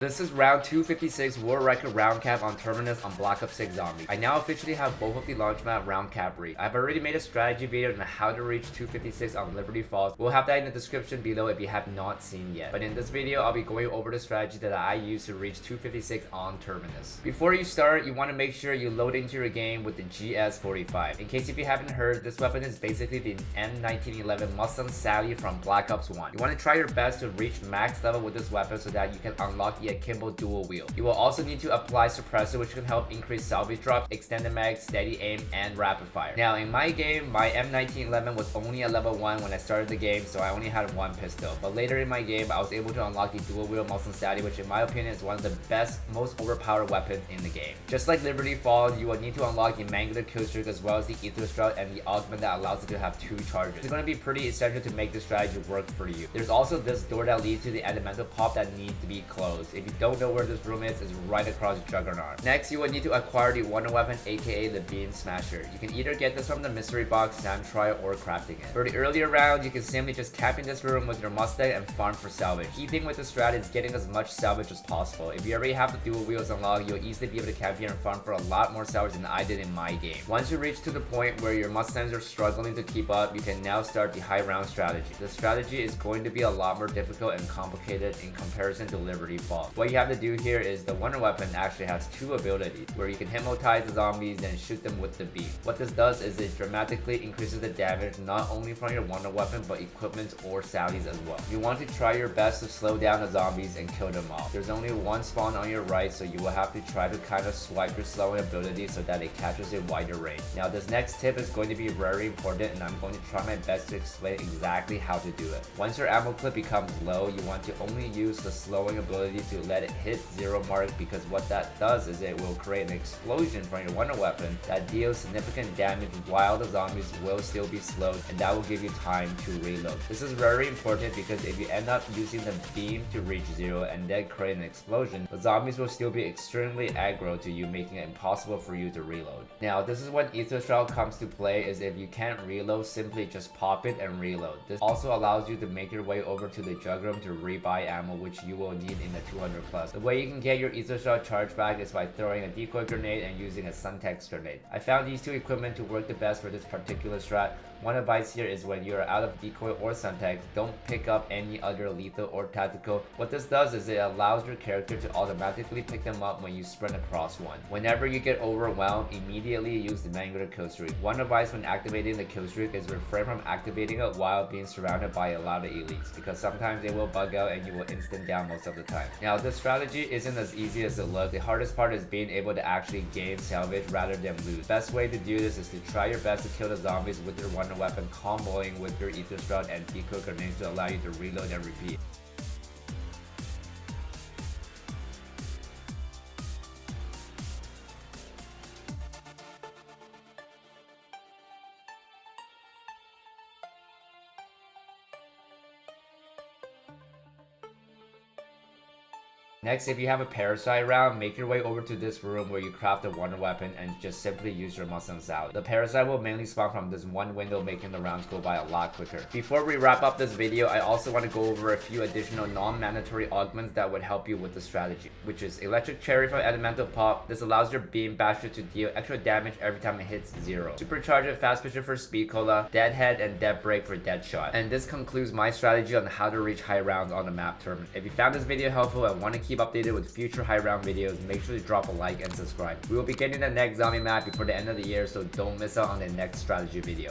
This is round 256 world record round cap on Terminus on Black Ops 6 Zombies. I now officially have both of the launch map round cap reached. I've already made a strategy video on how to reach 256 on Liberty Falls. We'll have that in the description below if you have not seen yet. But in this video, I'll be going over the strategy that I use to reach 256 on Terminus. Before you start, you want to make sure you load into your game with the GS45. In case if you haven't heard, this weapon is basically the M1911 Mustang Sally from Black Ops 1. You want to try your best to reach max level with this weapon so that you can unlock the Akimbo dual wheel. You will also need to apply suppressor, which can help increase salvage drops, extended mag, steady aim, and rapid fire. Now in my game, my M1911 was only at level 1 when I started the game, so I only had one pistol. But later in my game, I was able to unlock the dual wheel Mustang Sally, which in my opinion is one of the best, most overpowered weapons in the game. Just like Liberty Falls, you will need to unlock the Mangular Killstreak as well as the Aether Shell and the Augment that allows you to have 2 charges. It's going to be pretty essential to make this strategy work for you. There's also this door that leads to the Elemental Pop that needs to be closed. If you don't know where this room is, it's right across Juggernaut. Next, you will need to acquire the Wonder Weapon, aka the Beam Smasher. You can either get this from the mystery box, Sam Trial, or crafting it. For the earlier round, you can simply just cap in this room with your Mustang and farm for salvage. Key thing with this strat is getting as much salvage as possible. If you already have the dual wheels unlocked, you'll easily be able to camp here and farm for a lot more salvage than I did in my game. Once you reach to the point where your Mustangs are struggling to keep up, you can now start the high round strategy. The strategy is going to be a lot more difficult and complicated in comparison to Liberty Falls. What you have to do here is the Wonder Weapon actually has 2 abilities where you can hypnotize the zombies and shoot them with the beam. What this does is it dramatically increases the damage not only from your Wonder Weapon but equipment or sallies as well. You want to try your best to slow down the zombies and kill them off. There's only one spawn on your right, so you will have to try to kind of swipe your slowing ability so that it catches a wider range. Now this next tip is going to be very important and I'm going to try my best to explain exactly how to do it. Once your ammo clip becomes low, you want to only use the slowing ability to let it hit 0 mark, because what that does is it will create an explosion from your Wonder Weapon that deals significant damage while the zombies will still be slowed, and that will give you time to reload. This is very important because if you end up using the beam to reach 0 and then create an explosion, the zombies will still be extremely aggro to you, making it impossible for you to reload. Now this is when Aether Shell comes to play, is if you can't reload, simply just pop it and reload. This also allows you to make your way over to the jug room to rebuy ammo, which you will need in the 200 plus. The way you can get your Aether Shell charge back is by throwing a decoy grenade and using a Suntex grenade. I found these 2 equipment to work the best for this particular strat. One advice here is when you're out of decoy or Suntex, don't pick up any other lethal or tactical. What this does is it allows your character to automatically pick them up when you sprint across one. Whenever you get overwhelmed, immediately use the Mangular Killstreak. One advice when activating the Killstreak is refrain from activating it while being surrounded by a lot of elites, because sometimes they will bug out and you will instant down most of the time. Now this strategy isn't as easy as it looks. The hardest part is being able to actually gain salvage rather than lose. Best way to do this is to try your best to kill the zombies with your Wonder Weapon, comboing with your Aether Shell and decoy grenades to allow you to reload and repeat. Next, if you have a Parasite round, make your way over to this room where you craft a Wonder Weapon and just simply use your Mustang Sally. The Parasite will mainly spawn from this one window, making the rounds go by a lot quicker. Before we wrap up this video, I also want to go over a few additional non-mandatory augments that would help you with the strategy, which is Electric Cherry from Elemental Pop. This allows your Beam Basher to deal extra damage every time it hits 0. Supercharger Fast Pitcher for Speed Cola, Deadhead, and Dead Break for Deadshot. And this concludes my strategy on how to reach high rounds on the map Terminus. If you found this video helpful and want to keep updated with future high round videos, make sure to drop a like and subscribe. We will be getting the next zombie map before the end of the year, so don't miss out on the next strategy video.